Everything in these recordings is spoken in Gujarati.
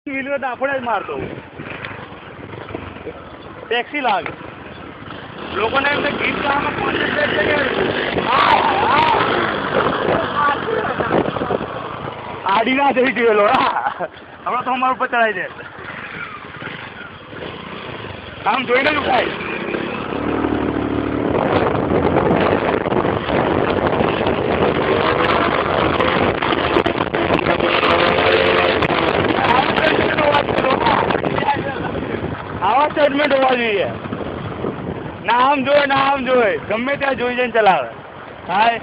મિલ્યો દાફડે જ મારતો ટેક્સી લાગે લોકોને એમ ગીત ગાવામાં કોન્સન્ટ્રેટ આડી ના થઈ ગયેલો હમણાં તો અમારા ઉપર ચડાવી દે આમ જોઈને જ ઉઠાય આવા સ્ટેટમેન્ટ હોવા જોઈએ ના આમ જોઈ ગમે ત્યાં જોઈ જઈને ચલાવે હાય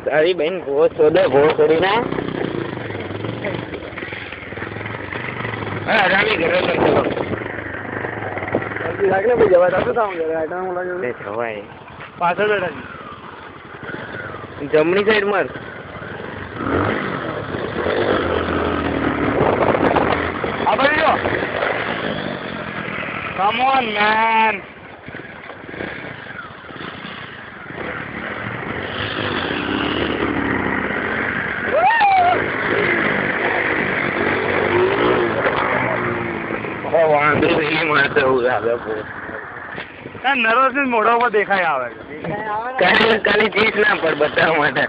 તારી બેન ભો છોડે ભો છોડી ના આરામી ઘરે લાગે ભાઈ જવા જતો હતા આઈટમ લાગે જવાય પાછળ બેઠા જમણી સાઈડ માર આ બાજુ જો કમ ઓન મેન વાંધો નહીં મારતો નર્વસ મોઢા ઉપર દેખાય આવે કાલી ચીજ ના પર બતાવવા માટે